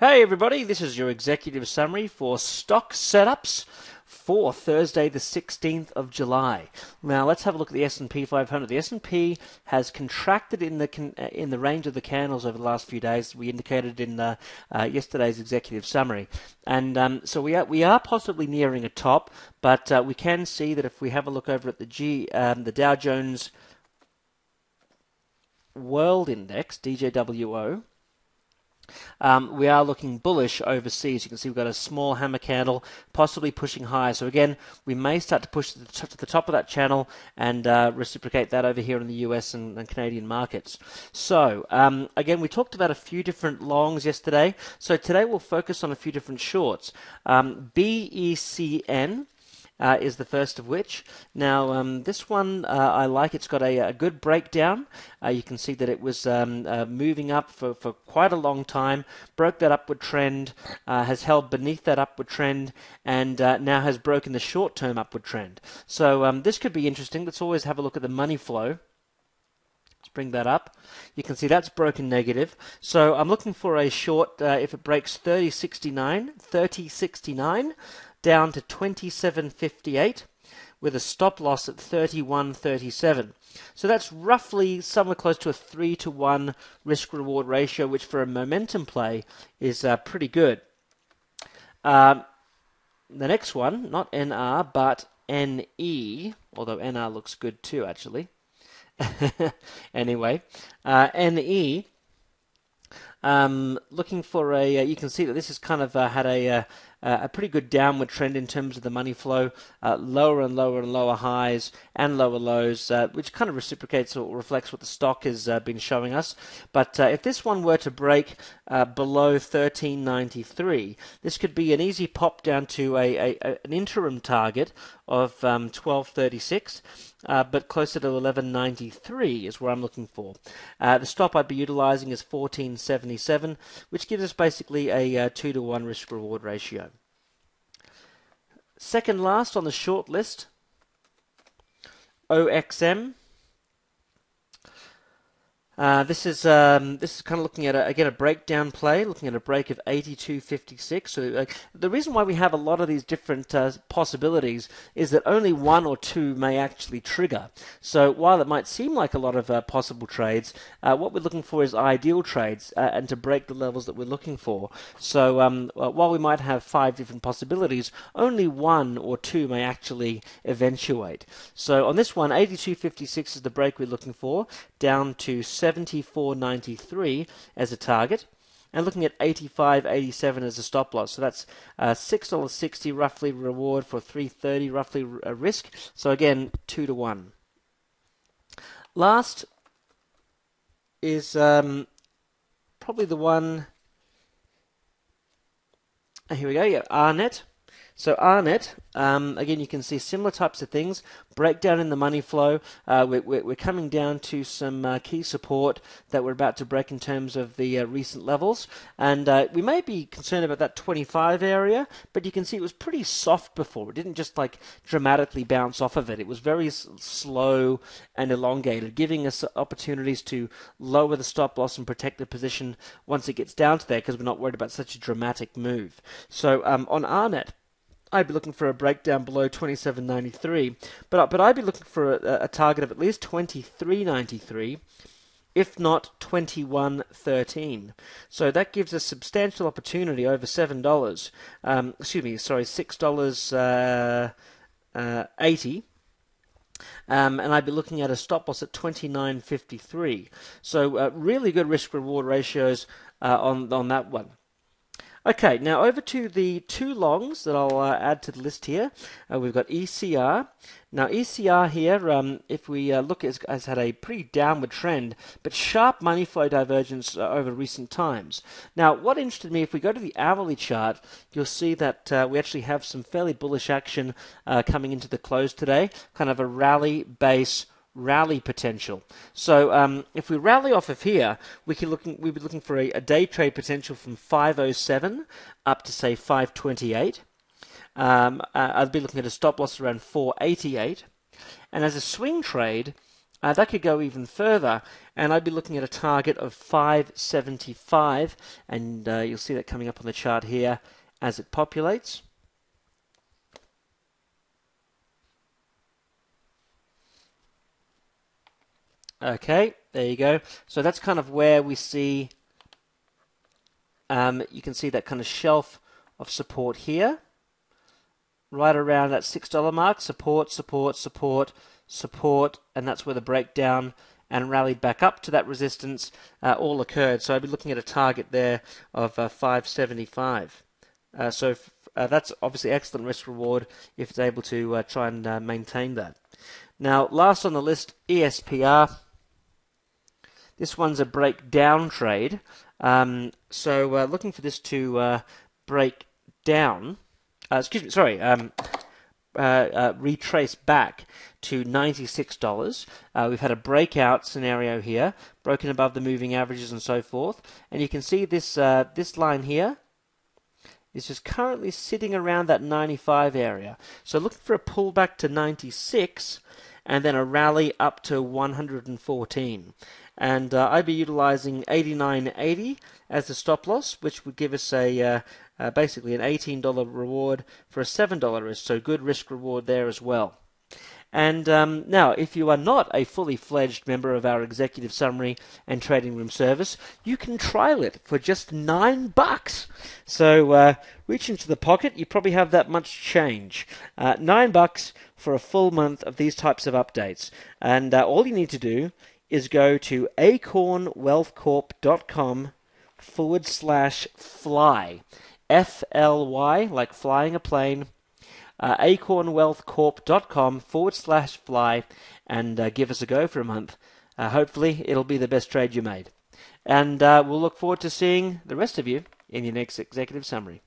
Hey everybody, this is your executive summary for stock setups for Thursday the 16th of July. Now let's have a look at the S&P 500. The S&P has contracted in the range of the candles over the last few days. We indicated in yesterday's executive summary, and so we are possibly nearing a top, but we can see that if we have a look over at the Dow Jones World Index, DJWO. We are looking bullish overseas. You can see we've got a small hammer candle possibly pushing higher. So again, we may start to push to the top of that channel and reciprocate that over here in the US and Canadian markets. So again, we talked about a few different longs yesterday. So today we'll focus on a few different shorts. BECN. Is the first of which. Now, this one I like. It's got a good breakdown. You can see that it was moving up for quite a long time, broke that upward trend, has held beneath that upward trend, and now has broken the short-term upward trend. So this could be interesting. Let's always have a look at the money flow. Let's bring that up. You can see that's broken negative. So I'm looking for a short, if it breaks 30.69, down to 27.58 with a stop loss at 31.37. So that's roughly somewhere close to a 3-to-1 risk-reward ratio, which for a momentum play is pretty good. The next one, not NR, but NE, although NR looks good too, actually. Anyway, NE. Looking for you can see that this has kind of had a pretty good downward trend in terms of the money flow, lower and lower and lower highs and lower lows, which kind of reciprocates or reflects what the stock has been showing us. But if this one were to break below 13.93, this could be an easy pop down to an interim target of 12.36. But closer to 11.93 is where I'm looking for. The stop I'd be utilizing is 14.77, which gives us basically a 2-to-1 risk-reward ratio. Second last on the short list, OXM. This is kind of looking at a breakdown play, looking at a break of 82.56. So the reason why we have a lot of these different possibilities is that only one or two may actually trigger. So while it might seem like a lot of possible trades, what we're looking for is ideal trades and to break the levels that we're looking for. So while we might have 5 different possibilities, only one or two may actually eventuate. So on this one, 82.56 is the break we're looking for, down to 74.93 as a target, and looking at 85.87 as a stop loss. So that's $6.60 roughly reward for $3.30 roughly a risk. So again, 2-to-1. Last is probably the one. Here we go. Yeah, RNET. So RNET, again, you can see similar types of things. Breakdown in the money flow. We're coming down to some key support that we're about to break in terms of the recent levels. And we may be concerned about that 25 area, but you can see it was pretty soft before. It didn't just like dramatically bounce off of it. It was very slow and elongated, giving us opportunities to lower the stop loss and protect the position once it gets down to there, because we're not worried about such a dramatic move. So on RNET, I'd be looking for a breakdown below 27.93, but I'd be looking for a target of at least 23.93, if not 21.13. So that gives us substantial opportunity over $7. $6.80. And I'd be looking at a stop loss at 29.53. So really good risk-reward ratios on that one. Okay, now over to the two longs that I'll add to the list here. We've got ECR. Now ECR here, if we look, has had a pretty downward trend, but sharp money flow divergence over recent times. Now what interested me, if we go to the hourly chart, you'll see that we actually have some fairly bullish action coming into the close today, kind of a rally base rally potential. So if we rally off of here, we'd be looking for a day trade potential from 507 up to say 528. I'd be looking at a stop loss around 488, and as a swing trade, that could go even further, and I'd be looking at a target of 575, and you'll see that coming up on the chart here as it populates. Okay, there you go. So that's kind of where we see, you can see that kind of shelf of support here, right around that $6 mark, support, support, support, support, and that's where the breakdown and rallied back up to that resistance all occurred. So I'd be looking at a target there of 575. So that's obviously excellent risk reward if it's able to try and maintain that. Now, last on the list, ESPR. This one's a breakdown trade. So looking for this to break down. Retrace back to $96. We've had a breakout scenario here, broken above the moving averages and so forth. And you can see this this line here is just currently sitting around that 95 area. So looking for a pullback to 96 and then a rally up to 114. And I'd be utilizing 89.80 as the stop loss, which would give us a basically an $18 reward for a $7 risk, so good risk reward there as well. And now, if you are not a fully fledged member of our executive summary and trading room service, you can trial it for just $9. So reach into the pocket, you probably have that much change. $9 for a full month of these types of updates. And all you need to do is go to acornwealthcorp.com/fly. FLY, like flying a plane, acornwealthcorp.com/fly, and give us a go for a month. Hopefully, it'll be the best trade you made. And we'll look forward to seeing the rest of you in your next executive summary.